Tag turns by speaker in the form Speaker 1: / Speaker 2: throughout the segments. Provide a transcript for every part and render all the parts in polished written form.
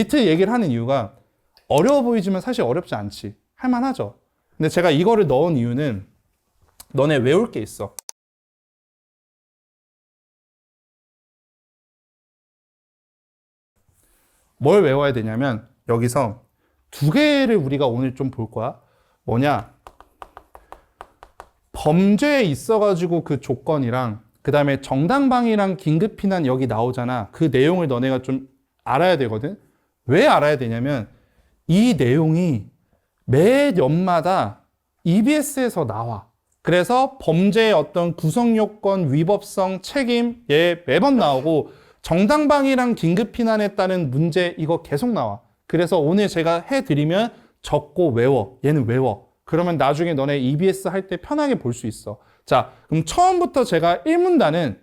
Speaker 1: 리트 얘기를 하는 이유가 어려워 보이지만 사실 어렵지 않지. 할만하죠. 근데 제가 이거를 넣은 이유는 너네 외울 게 있어. 뭘 외워야 되냐면 여기서 두 개를 우리가 오늘 좀 볼 거야. 뭐냐? 범죄에 있어가지고 그 조건이랑 그 다음에 정당방위랑 긴급피난 여기 나오잖아. 그 내용을 너네가 좀 알아야 되거든. 왜 알아야 되냐면 이 내용이 매 년마다 EBS에서 나와. 그래서 범죄의 어떤 구성요건, 위법성, 책임 얘 매번 나오고 정당방위랑 긴급피난에 따른 문제 이거 계속 나와. 그래서 오늘 제가 해드리면 적고 외워. 얘는 외워. 그러면 나중에 너네 EBS 할 때 편하게 볼 수 있어. 자, 그럼 처음부터 제가 1문단은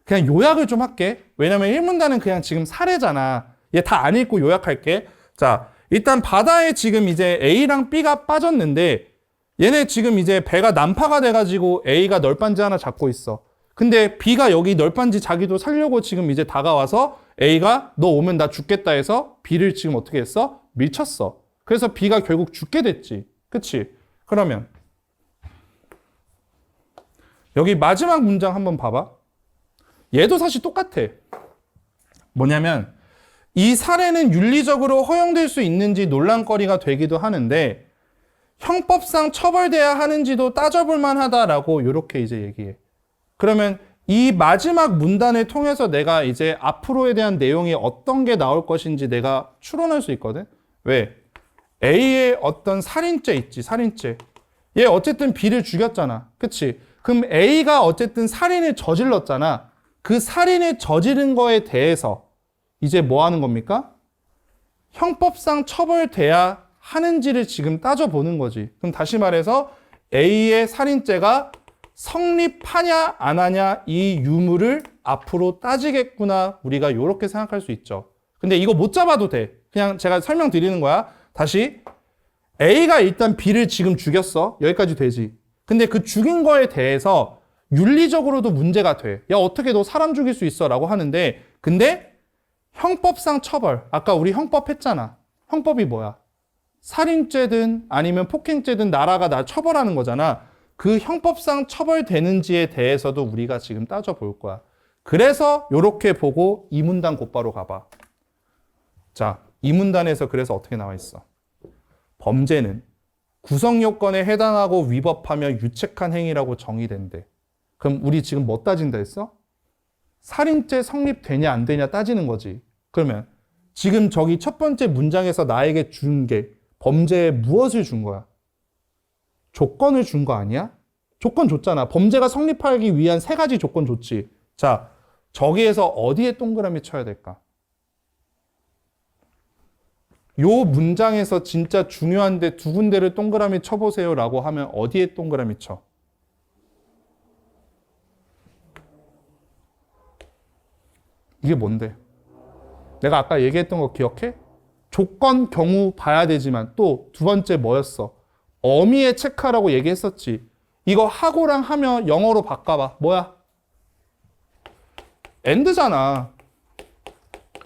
Speaker 1: 그냥 요약을 좀 할게. 왜냐면 1문단은 그냥 지금 사례잖아. 얘 다 안 읽고 요약할게. 자, 일단 바다에 지금 이제 A랑 B가 빠졌는데 얘네 지금 이제 배가 난파가 돼가지고 A가 널빤지 하나 잡고 있어. 근데 B가 여기 널빤지 자기도 살려고 지금 이제 다가와서 A가 너 오면 나 죽겠다 해서 B를 지금 어떻게 했어? 밀쳤어. 그래서 B가 결국 죽게 됐지. 그치? 그러면 여기 마지막 문장 한번 봐봐. 얘도 사실 똑같아. 뭐냐면 이 사례는 윤리적으로 허용될 수 있는지 논란거리가 되기도 하는데 형법상 처벌돼야 하는지도 따져볼 만하다라고 이렇게 이제 얘기해. 그러면 이 마지막 문단을 통해서 내가 이제 앞으로에 대한 내용이 어떤 게 나올 것인지 내가 추론할 수 있거든. 왜? A의 어떤 살인죄 있지, 살인죄. 얘 어쨌든 B를 죽였잖아. 그치? 그럼 A가 어쨌든 살인을 저질렀잖아. 그 살인을 저지른 거에 대해서 이제 뭐 하는 겁니까? 형법상 처벌돼야 하는지를 지금 따져보는 거지. 그럼 다시 말해서 A의 살인죄가 성립하냐 안 하냐 이 유무를 앞으로 따지겠구나. 우리가 이렇게 생각할 수 있죠. 근데 이거 못 잡아도 돼. 그냥 제가 설명드리는 거야. 다시 A가 일단 B를 지금 죽였어. 여기까지 되지. 근데 그 죽인 거에 대해서 윤리적으로도 문제가 돼. 야, 어떻게 너 사람 죽일 수 있어? 라고 하는데 근데 형법상 처벌. 아까 우리 형법 했잖아. 형법이 뭐야? 살인죄든 아니면 폭행죄든 나라가 나 처벌하는 거잖아. 그 형법상 처벌되는지에 대해서도 우리가 지금 따져볼 거야. 그래서 이렇게 보고 이 문단 곧바로 가봐. 자, 이 문단에서 그래서 어떻게 나와 있어? 범죄는 구성요건에 해당하고 위법하며 유책한 행위라고 정의된대. 그럼 우리 지금 뭐 따진다 했어? 살인죄 성립되냐 안 되냐 따지는 거지. 그러면 지금 저기 첫 번째 문장에서 나에게 준 게 범죄에 무엇을 준 거야? 조건을 준 거 아니야? 조건 줬잖아. 범죄가 성립하기 위한 세 가지 조건 줬지. 자, 저기에서 어디에 동그라미 쳐야 될까? 요 문장에서 진짜 중요한데 두 군데를 동그라미 쳐보세요 라고 하면 어디에 동그라미 쳐? 이게 뭔데? 내가 아까 얘기했던 거 기억해? 조건, 경우 봐야 되지만 또 두 번째 뭐였어? 어미에 체크하라고 얘기했었지. 이거 하고랑 하면 영어로 바꿔봐. 뭐야? and잖아.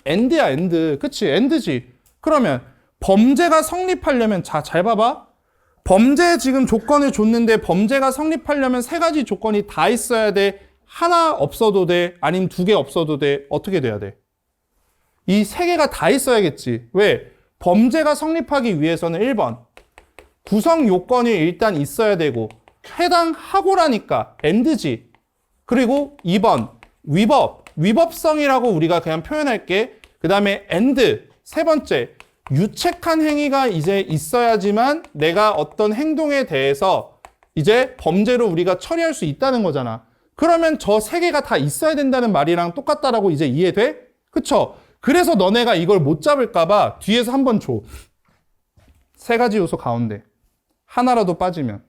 Speaker 1: and야, and. 그치? and지. 그러면 범죄가 성립하려면 자, 잘 봐봐. 범죄 지금 조건을 줬는데 범죄가 성립하려면 세 가지 조건이 다 있어야 돼. 하나 없어도 돼. 아니면 두 개 없어도 돼. 어떻게 돼야 돼? 이 세 개가 다 있어야겠지. 왜? 범죄가 성립하기 위해서는 1번 구성 요건이 일단 있어야 되고 해당하고라니까 and지. 그리고 2번 위법성이라고 우리가 그냥 표현할게. 그 다음에 and 세 번째 유책한 행위가 이제 있어야지만 내가 어떤 행동에 대해서 이제 범죄로 우리가 처리할 수 있다는 거잖아. 그러면 저 세 개가 다 있어야 된다는 말이랑 똑같다라고 이제 이해돼? 그쵸? 그래서 너네가 이걸 못 잡을까봐 뒤에서 한번 줘. 세 가지 요소 가운데 하나라도 빠지면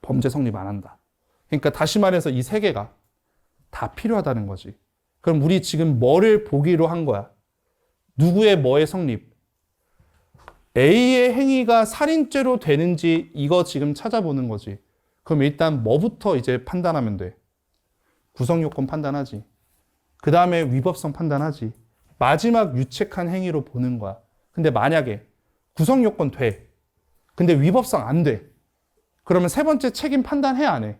Speaker 1: 범죄 성립 안 한다. 그러니까 다시 말해서 이 세 개가 다 필요하다는 거지. 그럼 우리 지금 뭐를 보기로 한 거야? 누구의 뭐의 성립? A의 행위가 살인죄로 되는지 이거 지금 찾아보는 거지. 그럼 일단 뭐부터 이제 판단하면 돼? 구성요건 판단하지. 그 다음에 위법성 판단하지. 마지막 유책한 행위로 보는 거야. 근데 만약에 구성 요건 돼. 근데 위법성 안 돼. 그러면 세 번째 책임 판단해, 안 해?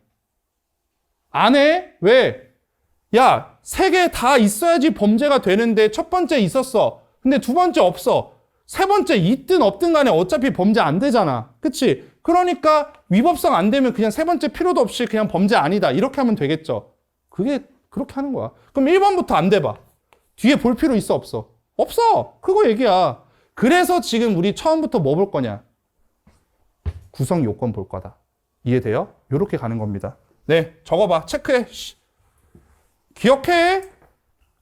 Speaker 1: 안 해? 왜? 야, 세 개 다 있어야지 범죄가 되는데 첫 번째 있었어. 근데 두 번째 없어. 세 번째 있든 없든 간에 어차피 범죄 안 되잖아. 그치? 그러니까 위법성 안 되면 그냥 세 번째 필요도 없이 그냥 범죄 아니다. 이렇게 하면 되겠죠. 그게 그렇게 하는 거야. 그럼 1번부터 안 돼 봐. 뒤에 볼 필요 있어, 없어? 없어. 그거 얘기야. 그래서 지금 우리 처음부터 뭐 볼 거냐? 구성 요건 볼 거다. 이해돼요? 이렇게 가는 겁니다. 네, 적어봐. 체크해. 기억해.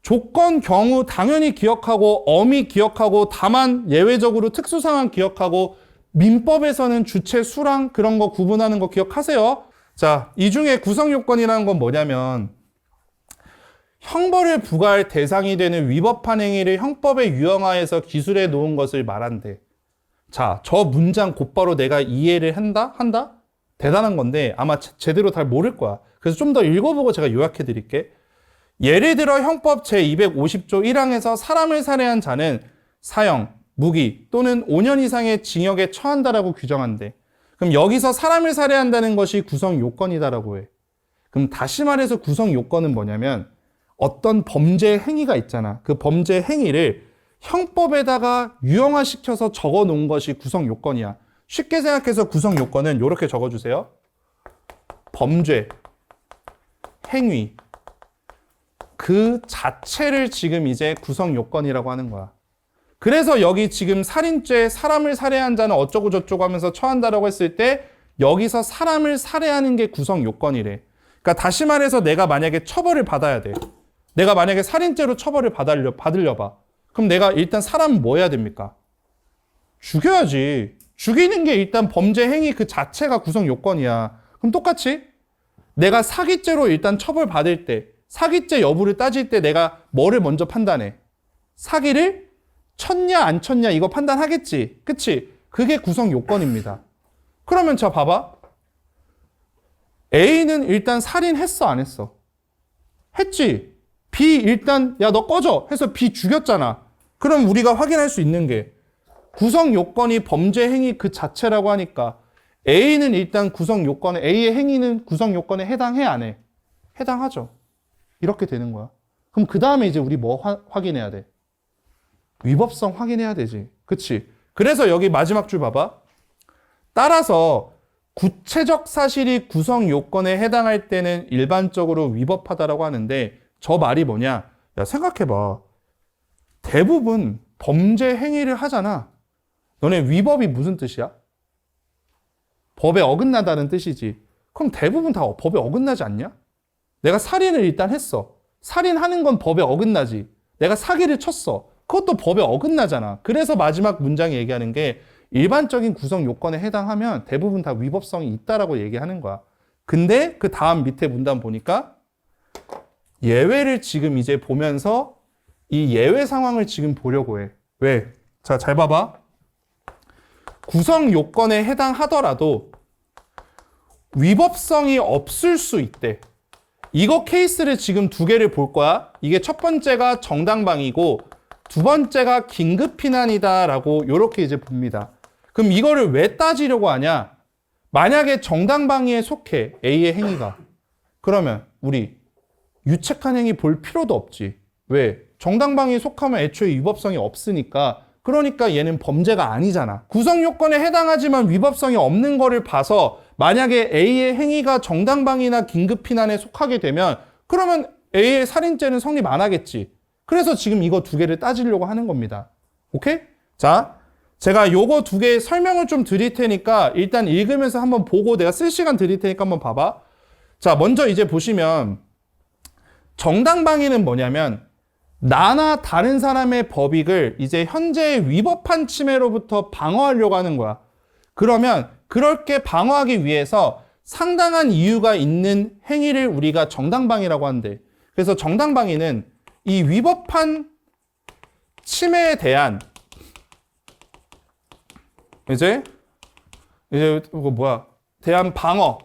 Speaker 1: 조건, 경우 당연히 기억하고, 어미 기억하고, 다만 예외적으로 특수상황 기억하고, 민법에서는 주체, 수랑 그런 거 구분하는 거 기억하세요. 자, 이 중에 구성 요건이라는 건 뭐냐면 형벌을 부과할 대상이 되는 위법한 행위를 형법에 유형화해서 기술해 놓은 것을 말한대. 자, 저 문장 곧바로 내가 이해를 한다? 대단한 건데 아마 제대로 잘 모를 거야. 그래서 좀 더 읽어보고 제가 요약해 드릴게. 예를 들어 형법 제250조 1항에서 사람을 살해한 자는 사형, 무기 또는 5년 이상의 징역에 처한다라고 규정한대. 그럼 여기서 사람을 살해한다는 것이 구성 요건이다라고 해. 그럼 다시 말해서 구성 요건은 뭐냐면 어떤 범죄 행위가 있잖아. 그 범죄 행위를 형법에다가 유형화시켜서 적어 놓은 것이 구성 요건이야. 쉽게 생각해서 구성 요건은 이렇게 적어주세요. 범죄, 행위, 그 자체를 지금 이제 구성 요건이라고 하는 거야. 그래서 여기 지금 살인죄, 사람을 살해한 자는 어쩌고 저쩌고 하면서 처한다라고 했을 때 여기서 사람을 살해하는 게 구성 요건이래. 그러니까 다시 말해서 내가 만약에 처벌을 받아야 돼. 내가 만약에 살인죄로 처벌을 받으려봐. 그럼 내가 일단 사람 뭐 해야 됩니까? 죽여야지. 죽이는 게 일단 범죄 행위 그 자체가 구성 요건이야. 그럼 똑같이 내가 사기죄로 일단 처벌받을 때 사기죄 여부를 따질 때 내가 뭐를 먼저 판단해? 사기를 쳤냐 안 쳤냐 이거 판단하겠지. 그치? 그게 구성 요건입니다. 그러면 자 봐봐. A는 일단 살인했어 안 했어? 했지. B 일단 야 너 꺼져 해서 B 죽였잖아. 그럼 우리가 확인할 수 있는 게 구성 요건이 범죄 행위 그 자체라고 하니까 A는 일단 구성 요건에 A의 행위는 구성 요건에 해당해 안 해? 해당하죠. 이렇게 되는 거야. 그럼 그 다음에 이제 우리 뭐 확인해야 돼? 위법성 확인해야 되지. 그치? 그래서 여기 마지막 줄 봐봐. 따라서 구체적 사실이 구성 요건에 해당할 때는 일반적으로 위법하다라고 하는데 저 말이 뭐냐? 야 생각해봐. 대부분 범죄 행위를 하잖아. 너네 위법이 무슨 뜻이야? 법에 어긋나다는 뜻이지. 그럼 대부분 다 법에 어긋나지 않냐? 내가 살인을 일단 했어. 살인하는 건 법에 어긋나지. 내가 사기를 쳤어. 그것도 법에 어긋나잖아. 그래서 마지막 문장이 얘기하는 게 일반적인 구성 요건에 해당하면 대부분 다 위법성이 있다라고 얘기하는 거야. 근데 그 다음 밑에 문단 보니까 예외를 지금 이제 보면서 이 예외 상황을 지금 보려고 해. 왜? 자, 잘 봐봐. 구성 요건에 해당하더라도 위법성이 없을 수 있대. 이거 케이스를 지금 두 개를 볼 거야. 이게 첫 번째가 정당방위고 두 번째가 긴급피난이다라고 이렇게 이제 봅니다. 그럼 이거를 왜 따지려고 하냐? 만약에 정당방위에 속해 A의 행위가. 그러면 우리 유책한 행위 볼 필요도 없지. 왜? 정당방위에 속하면 애초에 위법성이 없으니까. 그러니까 얘는 범죄가 아니잖아. 구성 요건에 해당하지만 위법성이 없는 거를 봐서 만약에 A의 행위가 정당방위나 긴급피난에 속하게 되면 그러면 A의 살인죄는 성립 안 하겠지. 그래서 지금 이거 두 개를 따지려고 하는 겁니다. 오케이? 자, 제가 요거 두 개 설명을 좀 드릴 테니까 일단 읽으면서 한번 보고 내가 쓸 시간 드릴 테니까 한번 봐봐. 자, 먼저 이제 보시면 정당방위는 뭐냐면 나나 다른 사람의 법익을 이제 현재 위법한 침해로부터 방어하려고 하는 거야. 그러면 그렇게 방어하기 위해서 상당한 이유가 있는 행위를 우리가 정당방위라고 하는데, 그래서 정당방위는 이 위법한 침해에 대한 이제 대한 방어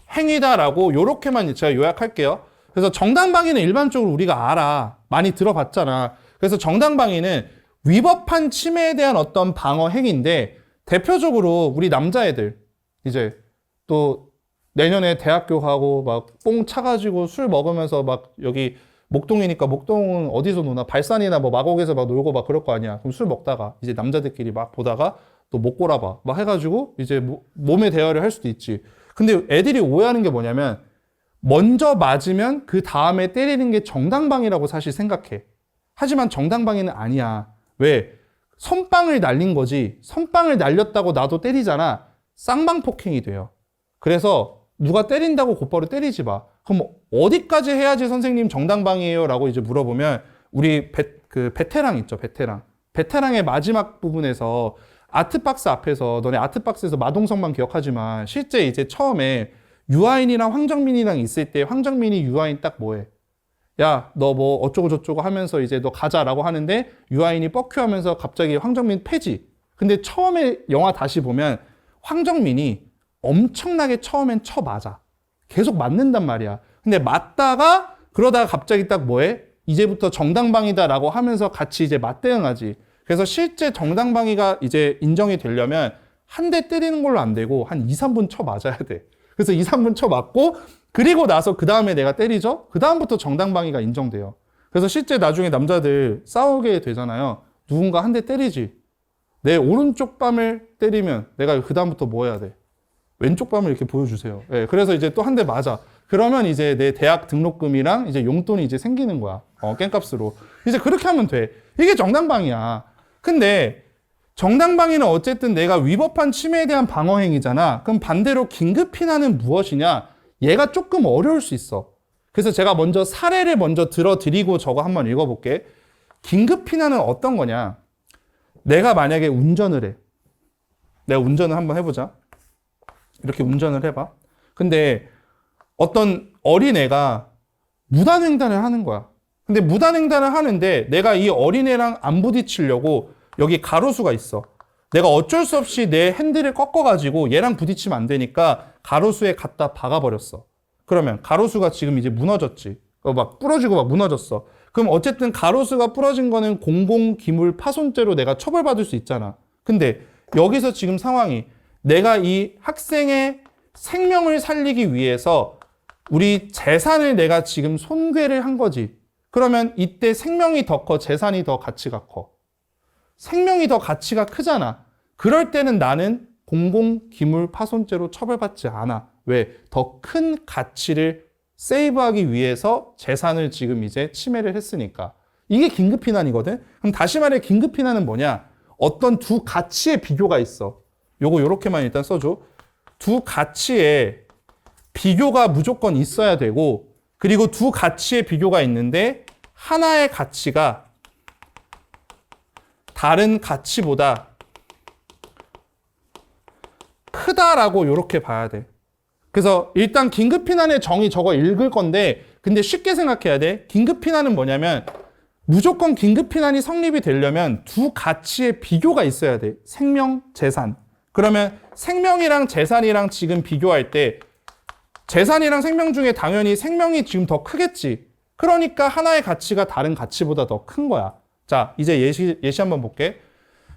Speaker 1: 행위다라고 요렇게만 제가 요약할게요. 그래서 정당방위는 일반적으로 우리가 알아. 많이 들어봤잖아. 그래서 정당방위는 위법한 침해에 대한 어떤 방어 행위인데 대표적으로 우리 남자애들 이제 또 내년에 대학교 가고 막 뽕 차가지고 술 먹으면서 막 여기 목동이니까 목동은 어디서 노나 발산이나 뭐 마곡에서 막 놀고 막 그럴 거 아니야. 그럼 술 먹다가 이제 남자들끼리 막 보다가 또 못 골아봐 막 해가지고 이제 몸에 대여를 할 수도 있지. 근데 애들이 오해하는 게 뭐냐면 먼저 맞으면 그 다음에 때리는 게 정당방위라고 사실 생각해. 하지만 정당방위는 아니야. 왜? 선빵을 날린 거지. 선빵을 날렸다고 나도 때리잖아. 쌍방폭행이 돼요. 그래서 누가 때린다고 곧바로 때리지 마. 그럼 어디까지 해야지 선생님 정당방위예요? 라고 이제 물어보면 우리 베테랑 있죠, 베테랑. 베테랑의 마지막 부분에서 아트박스 앞에서 너네 아트박스에서 마동석만 기억하지만 실제 이제 처음에 유아인이랑 황정민이랑 있을 때 황정민이 유아인 딱 뭐해? 야, 너 뭐 어쩌고 저쩌고 하면서 이제 너 가자라고 하는데 유아인이 뻑큐 하면서 갑자기 황정민 패지. 근데 처음에 영화 다시 보면 황정민이 엄청나게 처음엔 쳐 맞아. 계속 맞는단 말이야. 근데 맞다가 그러다가 갑자기 딱 뭐해? 이제부터 정당방위다라고 하면서 같이 이제 맞대응하지. 그래서 실제 정당방위가 이제 인정이 되려면 한 대 때리는 걸로 안 되고 한 2, 3분 쳐 맞아야 돼. 그래서 2, 3분 쳐 맞고 그리고 나서 그 다음에 내가 때리죠? 그 다음부터 정당방위가 인정돼요. 그래서 실제 나중에 남자들 싸우게 되잖아요. 누군가 한 대 때리지. 내 오른쪽 뺨을 때리면 내가 그 다음부터 뭐 해야 돼? 왼쪽 뺨을 이렇게 보여주세요. 네, 그래서 이제 또 한 대 맞아. 그러면 이제 내 대학 등록금이랑 이제 용돈이 이제 생기는 거야. 깽값으로. 이제 그렇게 하면 돼. 이게 정당방위야. 근데 정당방위는 어쨌든 내가 위법한 침해에 대한 방어행위잖아. 그럼 반대로 긴급피난은 무엇이냐? 얘가 조금 어려울 수 있어. 그래서 제가 먼저 사례를 먼저 들어드리고 저거 한번 읽어볼게. 긴급피난은 어떤 거냐? 내가 만약에 운전을 해. 내가 운전을 한번 해보자. 이렇게 운전을 해봐. 근데 어떤 어린애가 무단횡단을 하는 거야. 근데 무단횡단을 하는데 내가 이 어린애랑 안 부딪히려고 여기 가로수가 있어. 내가 어쩔 수 없이 내 핸들을 꺾어가지고 얘랑 부딪히면 안 되니까 가로수에 갖다 박아버렸어. 그러면 가로수가 지금 이제 무너졌지. 막 부러지고 막 무너졌어. 그럼 어쨌든 가로수가 부러진 거는 공공기물 파손죄로 내가 처벌받을 수 있잖아. 근데 여기서 지금 상황이 내가 이 학생의 생명을 살리기 위해서 우리 재산을 내가 지금 손괴를 한 거지. 그러면 이때 생명이 더 커, 재산이 더 가치가 커. 생명이 더 가치가 크잖아. 그럴 때는 나는 공공기물 파손죄로 처벌받지 않아. 왜? 더 큰 가치를 세이브하기 위해서 재산을 지금 이제 침해를 했으니까. 이게 긴급피난이거든? 그럼 다시 말해 긴급피난은 뭐냐? 어떤 두 가치의 비교가 있어. 요거 요렇게만 일단 써줘. 두 가치의 비교가 무조건 있어야 되고, 그리고 두 가치의 비교가 있는데 하나의 가치가 다른 가치보다 크다라고 요렇게 봐야 돼. 그래서 일단 긴급피난의 정의 저거 읽을 건데, 근데 쉽게 생각해야 돼. 긴급피난은 뭐냐면 무조건 긴급피난이 성립이 되려면 두 가치의 비교가 있어야 돼. 생명, 재산. 그러면 생명이랑 재산이랑 지금 비교할 때 재산이랑 생명 중에 당연히 생명이 지금 더 크겠지. 그러니까 하나의 가치가 다른 가치보다 더 큰 거야. 자, 이제 예시 한번 볼게.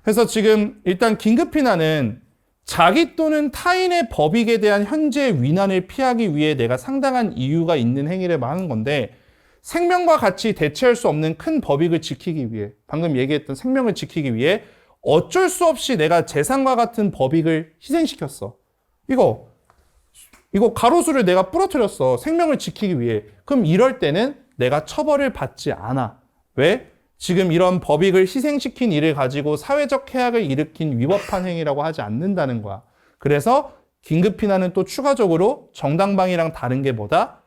Speaker 1: 그래서 지금 일단 긴급피난은 자기 또는 타인의 법익에 대한 현재 위난을 피하기 위해 내가 상당한 이유가 있는 행위를 하는 건데, 생명과 같이 대체할 수 없는 큰 법익을 지키기 위해, 방금 얘기했던 생명을 지키기 위해 어쩔 수 없이 내가 재산과 같은 법익을 희생시켰어. 이거 가로수를 내가 부러뜨렸어. 생명을 지키기 위해. 그럼 이럴 때는 내가 처벌을 받지 않아. 왜? 지금 이런 법익을 희생시킨 일을 가지고 사회적 해악을 일으킨 위법한 행위라고 하지 않는다는 거야. 그래서 긴급피난은 또 추가적으로 정당방위랑 다른 게 뭐다?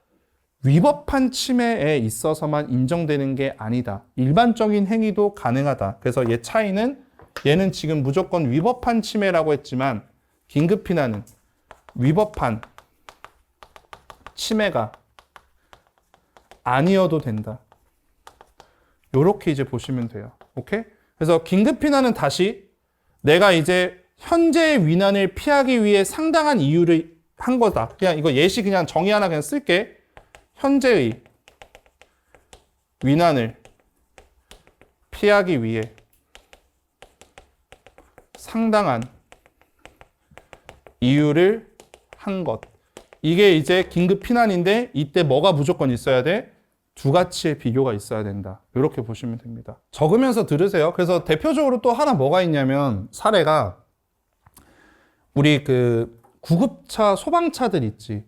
Speaker 1: 위법한 침해에 있어서만 인정되는 게 아니다. 일반적인 행위도 가능하다. 그래서 얘 차이는, 얘는 지금 무조건 위법한 침해라고 했지만 긴급피난은 위법한 침해가 아니어도 된다. 요렇게 이제 보시면 돼요. 오케이? 그래서 긴급피난은 다시 내가 이제 현재의 위난을 피하기 위해 상당한 이유를 한 거다. 그냥 이거 예시 그냥 정의 하나 그냥 쓸게. 현재의 위난을 피하기 위해 상당한 이유를 한 것. 이게 이제 긴급 피난인데 이때 뭐가 무조건 있어야 돼? 두 가치의 비교가 있어야 된다. 이렇게 보시면 됩니다. 적으면서 들으세요. 그래서 대표적으로 또 하나 뭐가 있냐면 사례가 우리 그 구급차 소방차들 있지.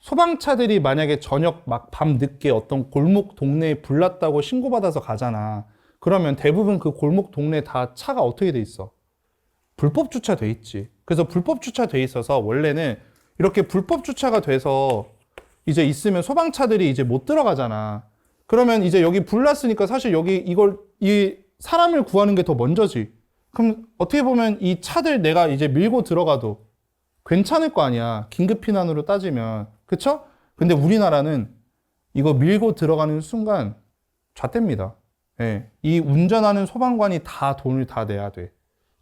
Speaker 1: 소방차들이 만약에 저녁 막 밤 늦게 어떤 골목 동네에 불났다고 신고받아서 가잖아. 그러면 대부분 그 골목 동네 다 차가 어떻게 돼 있어? 불법 주차돼 있지. 그래서 불법 주차돼 있어서 원래는 이렇게 불법 주차가 돼서 이제 있으면 소방차들이 이제 못 들어가잖아. 그러면 이제 여기 불났으니까 사실 여기 이 사람을 구하는 게 더 먼저지. 그럼 어떻게 보면 이 차들 내가 이제 밀고 들어가도 괜찮을 거 아니야. 긴급 피난으로 따지면. 그쵸? 근데 우리나라는 이거 밀고 들어가는 순간 잣됩니다. 예. 이 운전하는 소방관이 다 돈을 다 내야 돼.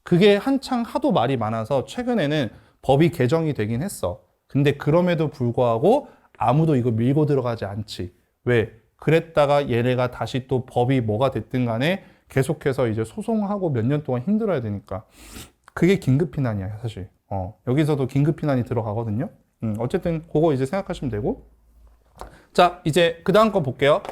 Speaker 1: 그게 한창 하도 말이 많아서 최근에는 법이 개정이 되긴 했어. 근데 그럼에도 불구하고 아무도 이거 밀고 들어가지 않지. 왜? 그랬다가 얘네가 다시 또 법이 뭐가 됐든 간에 계속해서 이제 소송하고 몇 년 동안 힘들어야 되니까. 그게 긴급피난이야, 사실. 여기서도 긴급피난이 들어가거든요. 어쨌든 그거 이제 생각하시면 되고. 자, 이제 그 다음 거 볼게요.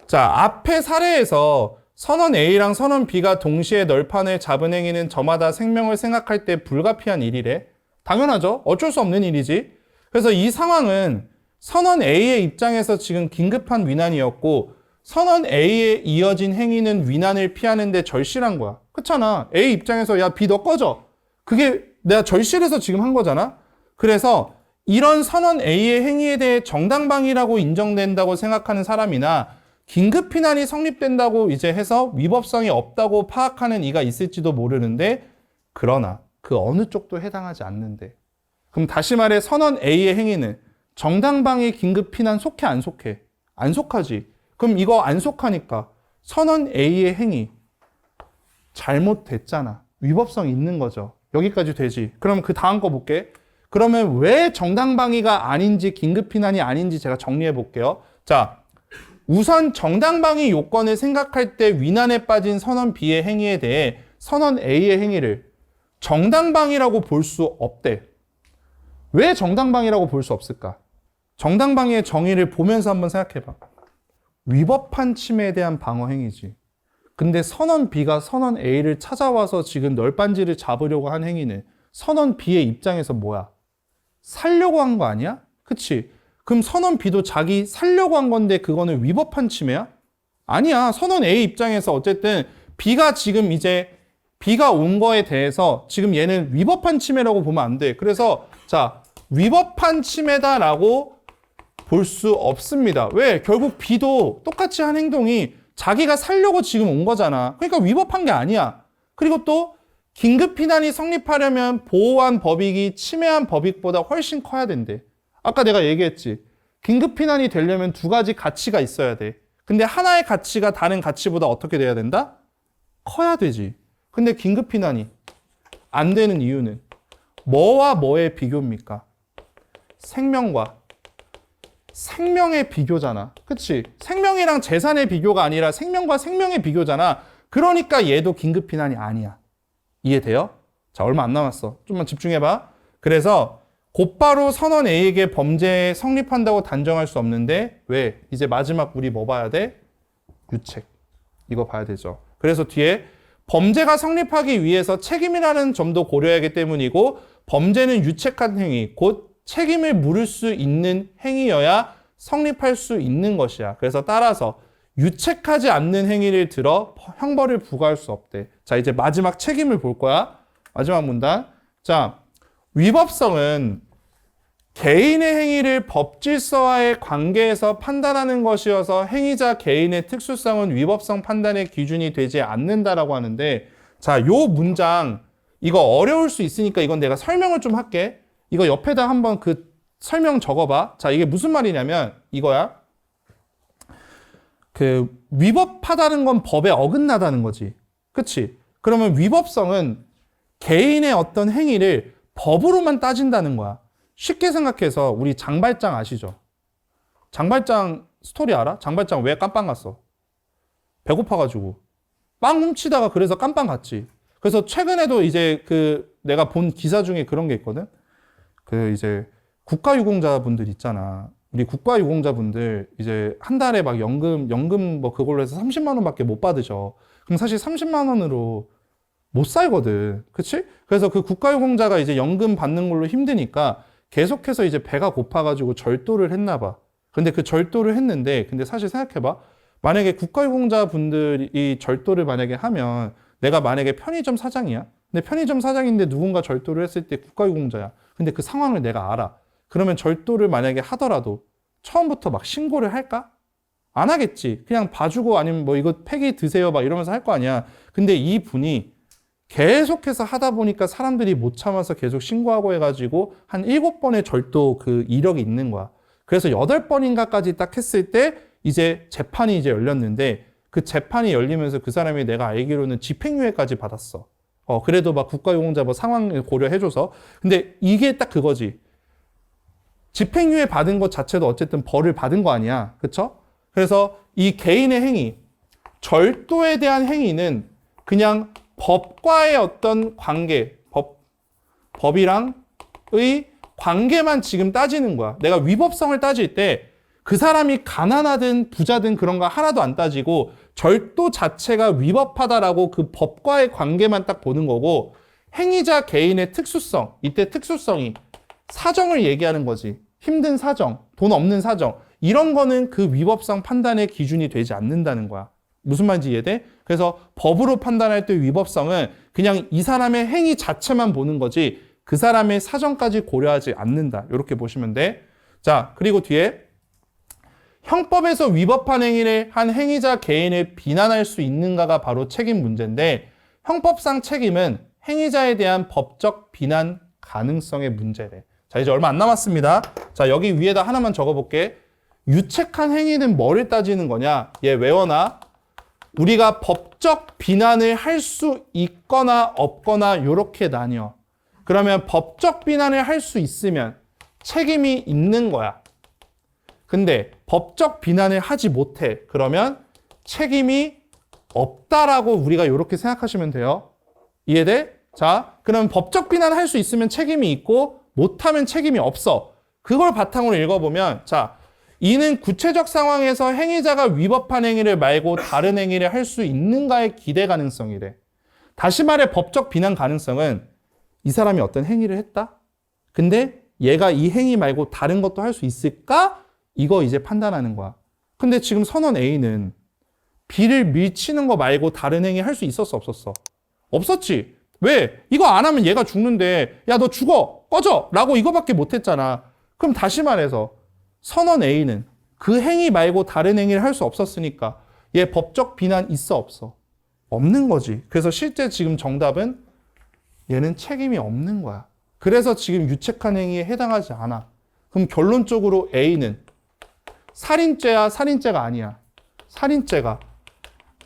Speaker 1: 자, 앞에 사례에서 선원 A랑 선원 B가 동시에 널판을 잡은 행위는 저마다 생명을 생각할 때 불가피한 일이래. 당연하죠. 어쩔 수 없는 일이지. 그래서 이 상황은 선원 A의 입장에서 지금 긴급한 위난이었고 선원 A에 이어진 행위는 위난을 피하는 데 절실한 거야. 그렇잖아. A 입장에서 야, B 너 꺼져. 그게 내가 절실해서 지금 한 거잖아. 그래서 이런 선원 A의 행위에 대해 정당방위라고 인정된다고 생각하는 사람이나 긴급피난이 성립된다고 이제 해서 위법성이 없다고 파악하는 이가 있을지도 모르는데 그러나 그 어느 쪽도 해당하지 않는데 그럼 다시 말해 선원 A의 행위는 정당방위 긴급피난 속해 안 속해? 안 속하지. 그럼 이거 안 속하니까 선원 A의 행위 잘못됐잖아. 위법성 있는 거죠. 여기까지 되지. 그럼 그 다음 거 볼게. 그러면 왜 정당방위가 아닌지 긴급피난이 아닌지 제가 정리해 볼게요. 자, 우선 정당방위 요건을 생각할 때 위난에 빠진 선원 B의 행위에 대해 선원 A의 행위를 정당방위라고 볼 수 없대. 왜 정당방위라고 볼 수 없을까? 정당방위의 정의를 보면서 한번 생각해봐. 위법한 침해에 대한 방어 행위지. 근데 선원 B가 선원 A를 찾아와서 지금 널빤지를 잡으려고 한 행위는 선원 B의 입장에서 뭐야? 살려고 한 거 아니야? 그치? 그럼 선원 B도 자기 살려고 한 건데 그거는 위법한 침해야? 아니야. 선원 A 입장에서 어쨌든 B가 지금 이제 B가 온 거에 대해서 지금 얘는 위법한 침해라고 보면 안 돼. 그래서 자, 위법한 침해다라고 볼 수 없습니다. 왜? 결국 B도 똑같이 한 행동이 자기가 살려고 지금 온 거잖아. 그러니까 위법한 게 아니야. 그리고 또 긴급피난이 성립하려면 보호한 법익이 침해한 법익보다 훨씬 커야 된대. 아까 내가 얘기했지. 긴급피난이 되려면 두 가지 가치가 있어야 돼. 근데 하나의 가치가 다른 가치보다 어떻게 돼야 된다? 커야 되지. 근데 긴급피난이 안 되는 이유는 뭐와 뭐의 비교입니까? 생명과 생명의 비교잖아. 그치? 생명이랑 재산의 비교가 아니라 생명과 생명의 비교잖아. 그러니까 얘도 긴급피난이 아니야. 이해돼요? 자, 얼마 안 남았어. 좀만 집중해봐. 그래서 곧바로 선원 A에게 범죄에 성립한다고 단정할 수 없는데 왜? 이제 마지막 우리 뭐 봐야 돼? 유책. 이거 봐야 되죠. 그래서 뒤에 범죄가 성립하기 위해서 책임이라는 점도 고려해야 하기 때문이고 범죄는 유책한 행위, 곧 책임을 물을 수 있는 행위여야 성립할 수 있는 것이야. 그래서 따라서 유책하지 않는 행위를 들어 형벌을 부과할 수 없대. 자, 이제 마지막 책임을 볼 거야. 마지막 문단. 자, 위법성은 개인의 행위를 법질서와의 관계에서 판단하는 것이어서 행위자 개인의 특수성은 위법성 판단의 기준이 되지 않는다라고 하는데 자, 요 문장 이거 어려울 수 있으니까 이건 내가 설명을 좀 할게. 이거 옆에다 한번 그 설명 적어봐. 자, 이게 무슨 말이냐면 이거야. 그 위법하다는 건 법에 어긋나다는 거지. 그치? 그러면 위법성은 개인의 어떤 행위를 법으로만 따진다는 거야. 쉽게 생각해서 우리 장발장 아시죠? 장발장 스토리 알아? 장발장 왜 깜빵 갔어? 배고파가지고. 빵 훔치다가 그래서 깜빵 갔지. 그래서 최근에도 이제 그 내가 본 기사 중에 그런 게 있거든. 그 이제 국가유공자분들 있잖아. 우리 국가유공자분들 이제 한 달에 막 연금 뭐 그걸로 해서 30만 원밖에 못 받으셔. 그럼 사실 30만 원으로 못 살거든. 그치? 그래서 그 국가유공자가 이제 연금 받는 걸로 힘드니까 계속해서 이제 배가 고파가지고 절도를 했나 봐. 근데 그 절도를 했는데, 근데 사실 생각해봐. 만약에 국가유공자분들이 절도를 만약에 하면 내가 만약에 편의점 사장이야. 근데 편의점 사장인데 누군가 절도를 했을 때 국가유공자야. 근데 그 상황을 내가 알아. 그러면 절도를 만약에 하더라도 처음부터 막 신고를 할까? 안 하겠지. 그냥 봐주고 아니면 뭐 이거 폐기 드세요 막 이러면서 할 거 아니야. 근데 이 분이 계속해서 하다 보니까 사람들이 못 참아서 계속 신고하고 해가지고 한 7번의 절도 그 이력이 있는 거야. 그래서 8번인가까지 딱 했을 때 이제 재판이 이제 열렸는데 그 재판이 열리면서 그 사람이 내가 알기로는 집행유예까지 받았어. 그래도 막 국가유공자 뭐 상황을 고려해줘서. 근데 이게 딱 그거지. 집행유예 받은 것 자체도 어쨌든 벌을 받은 거 아니야. 그쵸? 그래서 이 개인의 행위, 절도에 대한 행위는 그냥 법과의 어떤 관계, 법이랑의 관계만 지금 따지는 거야. 내가 위법성을 따질 때 그 사람이 가난하든 부자든 그런 거 하나도 안 따지고 절도 자체가 위법하다라고 그 법과의 관계만 딱 보는 거고 행위자 개인의 특수성, 이때 특수성이 사정을 얘기하는 거지. 힘든 사정, 돈 없는 사정 이런 거는 그 위법성 판단의 기준이 되지 않는다는 거야. 무슨 말인지 이해돼? 그래서 법으로 판단할 때 위법성은 그냥 이 사람의 행위 자체만 보는 거지 그 사람의 사정까지 고려하지 않는다. 이렇게 보시면 돼. 자, 그리고 뒤에 형법에서 위법한 행위를 한 행위자 개인을 비난할 수 있는가가 바로 책임 문제인데 형법상 책임은 행위자에 대한 법적 비난 가능성의 문제래. 자, 이제 얼마 안 남았습니다. 자, 여기 위에다 하나만 적어볼게. 유책한 행위는 뭐를 따지는 거냐? 얘 외워놔. 우리가 법적 비난을 할 수 있거나 없거나 이렇게 나뉘어. 그러면 법적 비난을 할 수 있으면 책임이 있는 거야. 근데 법적 비난을 하지 못해. 그러면 책임이 없다라고 우리가 이렇게 생각하시면 돼요. 이해돼? 자, 그럼 법적 비난을 할 수 있으면 책임이 있고 못하면 책임이 없어. 그걸 바탕으로 읽어보면 자, 이는 구체적 상황에서 행위자가 위법한 행위를 말고 다른 행위를 할 수 있는가의 기대 가능성이래. 다시 말해 법적 비난 가능성은 이 사람이 어떤 행위를 했다? 근데 얘가 이 행위 말고 다른 것도 할 수 있을까? 이거 이제 판단하는 거야. 근데 지금 선원 A는 B를 밀치는 거 말고 다른 행위 할 수 있었어, 없었어? 없었지. 왜? 이거 안 하면 얘가 죽는데 야, 너 죽어! 꺼져! 라고 이거밖에 못했잖아. 그럼 다시 말해서 선원 A는 그 행위 말고 다른 행위를 할 수 없었으니까 얘 법적 비난 있어, 없어? 없는 거지. 그래서 실제 지금 정답은 얘는 책임이 없는 거야. 그래서 지금 유책한 행위에 해당하지 않아. 그럼 결론적으로 A는 살인죄야, 살인죄가 아니야? 살인죄가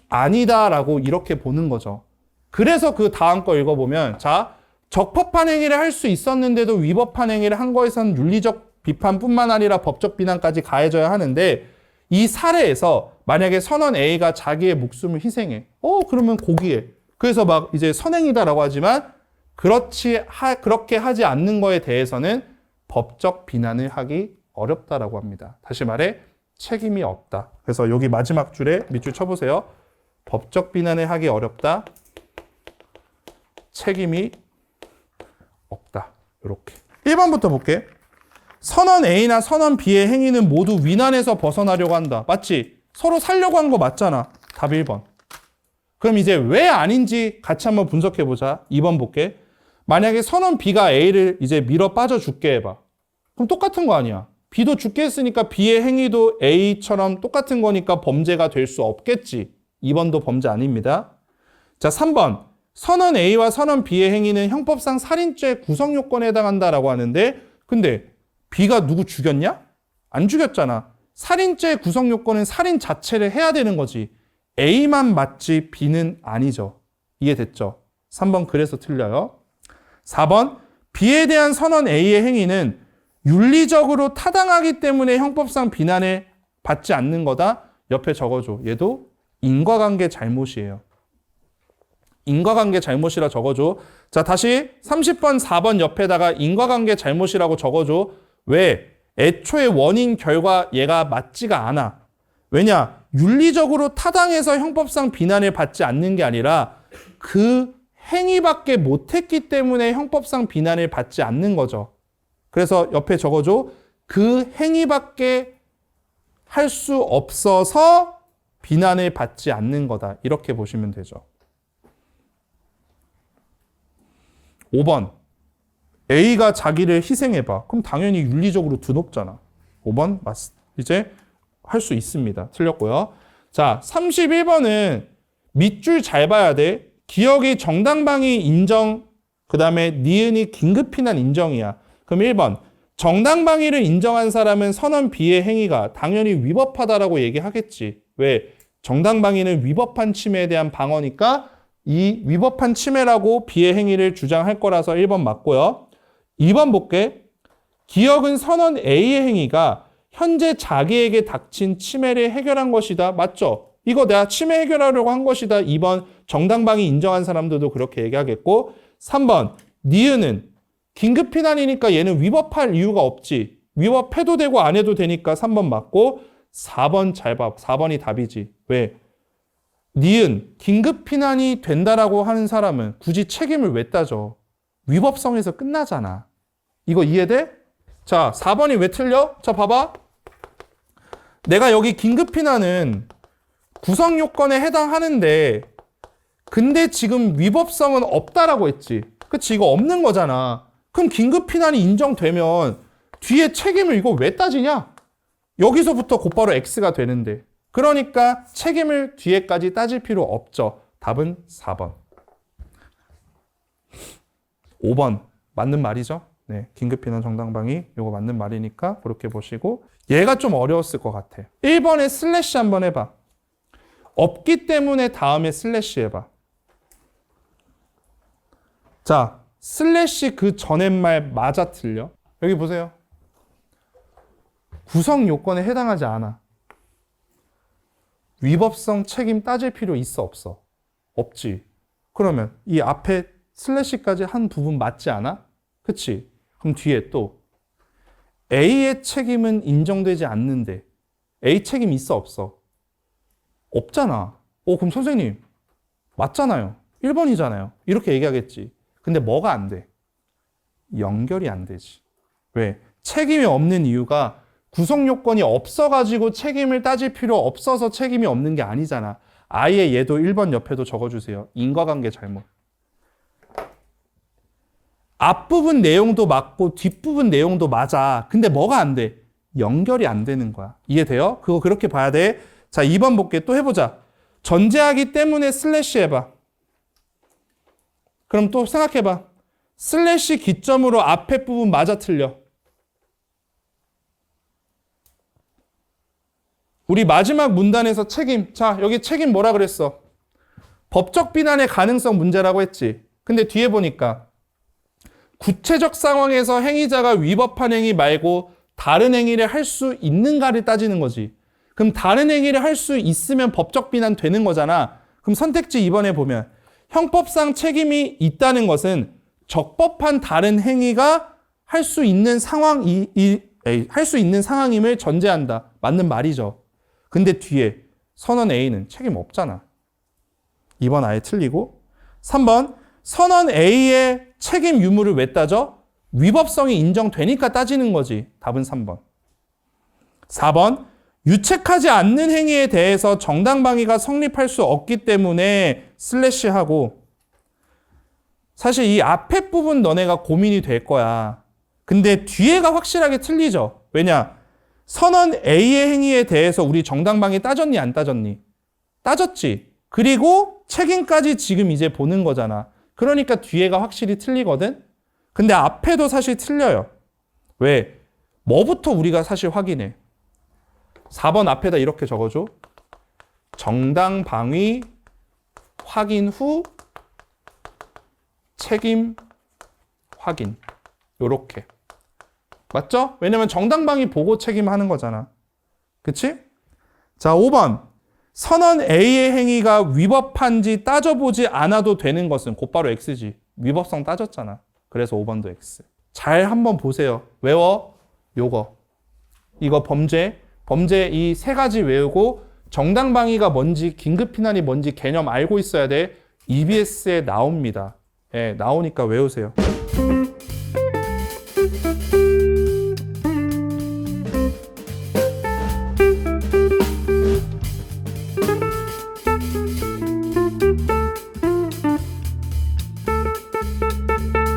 Speaker 1: 아니다라고 이렇게 보는 거죠. 그래서 그 다음 거 읽어보면 자, 적법한 행위를 할 수 있었는데도 위법한 행위를 한 거에선 윤리적 비판뿐만 아니라 법적 비난까지 가해져야 하는데 이 사례에서 만약에 선원 A가 자기의 목숨을 희생해. 그러면 고기해. 그래서 막 이제 선행이다라고 하지만 그렇게 하지 않는 거에 대해서는 법적 비난을 하기 어렵다라고 합니다. 다시 말해 책임이 없다. 그래서 여기 마지막 줄에 밑줄 쳐보세요. 법적 비난을 하기 어렵다. 책임이 없다. 이렇게. 1번부터 볼게. 선원 A나 선원 B의 행위는 모두 위난에서 벗어나려고 한다. 맞지? 서로 살려고 한 거 맞잖아. 답 1번. 그럼 이제 왜 아닌지 같이 한번 분석해보자. 2번 볼게. 만약에 선원 B가 A를 이제 밀어 빠져 죽게 해봐. 그럼 똑같은 거 아니야. B도 죽게 했으니까 B의 행위도 A처럼 똑같은 거니까 범죄가 될 수 없겠지. 2번도 범죄 아닙니다. 자, 3번. 선원 A와 선원 B의 행위는 형법상 살인죄 구성 요건에 해당한다라고 하는데 근데 B가 누구 죽였냐? 안 죽였잖아. 살인죄 구성 요건은 살인 자체를 해야 되는 거지. A만 맞지 B는 아니죠. 이해됐죠? 3번 그래서 틀려요. 4번 B에 대한 선원 A의 행위는 윤리적으로 타당하기 때문에 형법상 비난을 받지 않는 거다. 옆에 적어줘. 얘도 인과관계 잘못이에요. 인과관계 잘못이라 적어줘. 자, 다시 30번, 4번 옆에다가 인과관계 잘못이라고 적어줘. 왜? 애초에 원인, 결과 얘가 맞지가 않아. 왜냐? 윤리적으로 타당해서 형법상 비난을 받지 않는 게 아니라 그 행위밖에 못했기 때문에 형법상 비난을 받지 않는 거죠. 그래서 옆에 적어줘. 그 행위밖에 할 수 없어서 비난을 받지 않는 거다. 이렇게 보시면 되죠. 5번. A가 자기를 희생해봐. 그럼 당연히 윤리적으로 드높잖아. 5번 이제 할 수 있습니다. 틀렸고요. 자, 31번은 밑줄 잘 봐야 돼. 기억이 정당방위 인정, 그 다음에 니은이 긴급피난 인정이야. 그럼 1번. 정당방위를 인정한 사람은 선언 B의 행위가 당연히 위법하다라고 얘기하겠지. 왜? 정당방위는 위법한 침해에 대한 방어니까 이 위법한 침해라고 B의 행위를 주장할 거라서 1번 맞고요. 2번 볼게. 기억은 선언 A의 행위가 현재 자기에게 닥친 침해를 해결한 것이다. 맞죠? 이거 내가 침해 해결하려고 한 것이다. 2번 정당방위 인정한 사람들도 그렇게 얘기하겠고 3번 니은은 긴급피난이니까 얘는 위법할 이유가 없지. 위법해도 되고 안 해도 되니까 3번 맞고 4번 잘 봐. 4번이 답이지. 왜? 니은 긴급피난이 된다라고 하는 사람은 굳이 책임을 왜 따져? 위법성에서 끝나잖아. 이거 이해돼? 자, 4번이 왜 틀려? 자, 봐봐. 내가 여기 긴급피난은 구성요건에 해당하는데 근데 지금 위법성은 없다라고 했지. 그치? 이거 없는 거잖아. 그럼 긴급피난이 인정되면 뒤에 책임을 이거 왜 따지냐? 여기서부터 곧바로 X가 되는데. 그러니까 책임을 뒤에까지 따질 필요 없죠. 답은 4번. 5번. 맞는 말이죠? 네, 긴급피난 정당방위 이거 맞는 말이니까 그렇게 보시고 얘가 좀 어려웠을 것 같아. 1번에 슬래시 한번 해봐. 없기 때문에 다음에 슬래시 해봐. 자, 슬래시 그 전의 말 맞아 틀려? 여기 보세요. 구성 요건에 해당하지 않아. 위법성 책임 따질 필요 있어 없어? 없지. 그러면 이 앞에 슬래시까지 한 부분 맞지 않아? 그치? 그럼 뒤에 또 A의 책임은 인정되지 않는데 A 책임 있어 없어? 없잖아. 그럼 선생님 맞잖아요. 1번이잖아요. 이렇게 얘기하겠지. 근데 뭐가 안 돼? 연결이 안 되지. 왜? 책임이 없는 이유가 구성 요건이 없어가지고 책임을 따질 필요 없어서 책임이 없는 게 아니잖아. 아예 얘도 1번 옆에도 적어주세요. 인과관계 잘못. 앞부분 내용도 맞고 뒷부분 내용도 맞아. 근데 뭐가 안 돼? 연결이 안 되는 거야. 이해돼요? 그거 그렇게 봐야 돼. 자, 2번 볼게. 또 해보자. 전제하기 때문에 슬래시 해봐. 그럼 또 생각해봐. 슬래시 기점으로 앞에 부분 맞아 틀려. 우리 마지막 문단에서 책임. 자, 여기 책임 뭐라 그랬어? 법적 비난의 가능성 문제라고 했지. 근데 뒤에 보니까 구체적 상황에서 행위자가 위법한 행위 말고 다른 행위를 할 수 있는가를 따지는 거지. 그럼 다른 행위를 할 수 있으면 법적 비난 되는 거잖아. 그럼 선택지 2번에 보면 형법상 책임이 있다는 것은 적법한 다른 행위가 할 수 있는 할 수 있는 상황임을 전제한다. 맞는 말이죠. 근데 뒤에 선언 A는 책임 없잖아. 2번 아예 틀리고 3번 선언 A의 책임 유무를 왜 따져? 위법성이 인정되니까 따지는 거지. 답은 3번. 4번 유책하지 않는 행위에 대해서 정당방위가 성립할 수 없기 때문에 슬래시하고 사실 이 앞에 부분 너네가 고민이 될 거야. 근데 뒤에가 확실하게 틀리죠. 왜냐? 선언 A의 행위에 대해서 우리 정당방위 따졌니 안 따졌니? 따졌지. 그리고 책임까지 지금 이제 보는 거잖아. 그러니까 뒤에가 확실히 틀리거든? 근데 앞에도 사실 틀려요. 왜? 뭐부터 우리가 사실 확인해? 4번 앞에다 이렇게 적어줘. 정당방위 확인 후 책임 확인. 요렇게. 맞죠? 왜냐면 정당방위 보고 책임하는 거잖아. 그치? 자, 5번. 선언 A의 행위가 위법한지 따져보지 않아도 되는 것은 곧바로 X지. 위법성 따졌잖아. 그래서 5번도 X. 잘 한번 보세요. 외워. 요거. 이거 범죄 이 세 가지 외우고 정당방위가 뭔지 긴급피난이 뭔지 개념 알고 있어야 돼. EBS에 나옵니다. 예, 나오니까 외우세요.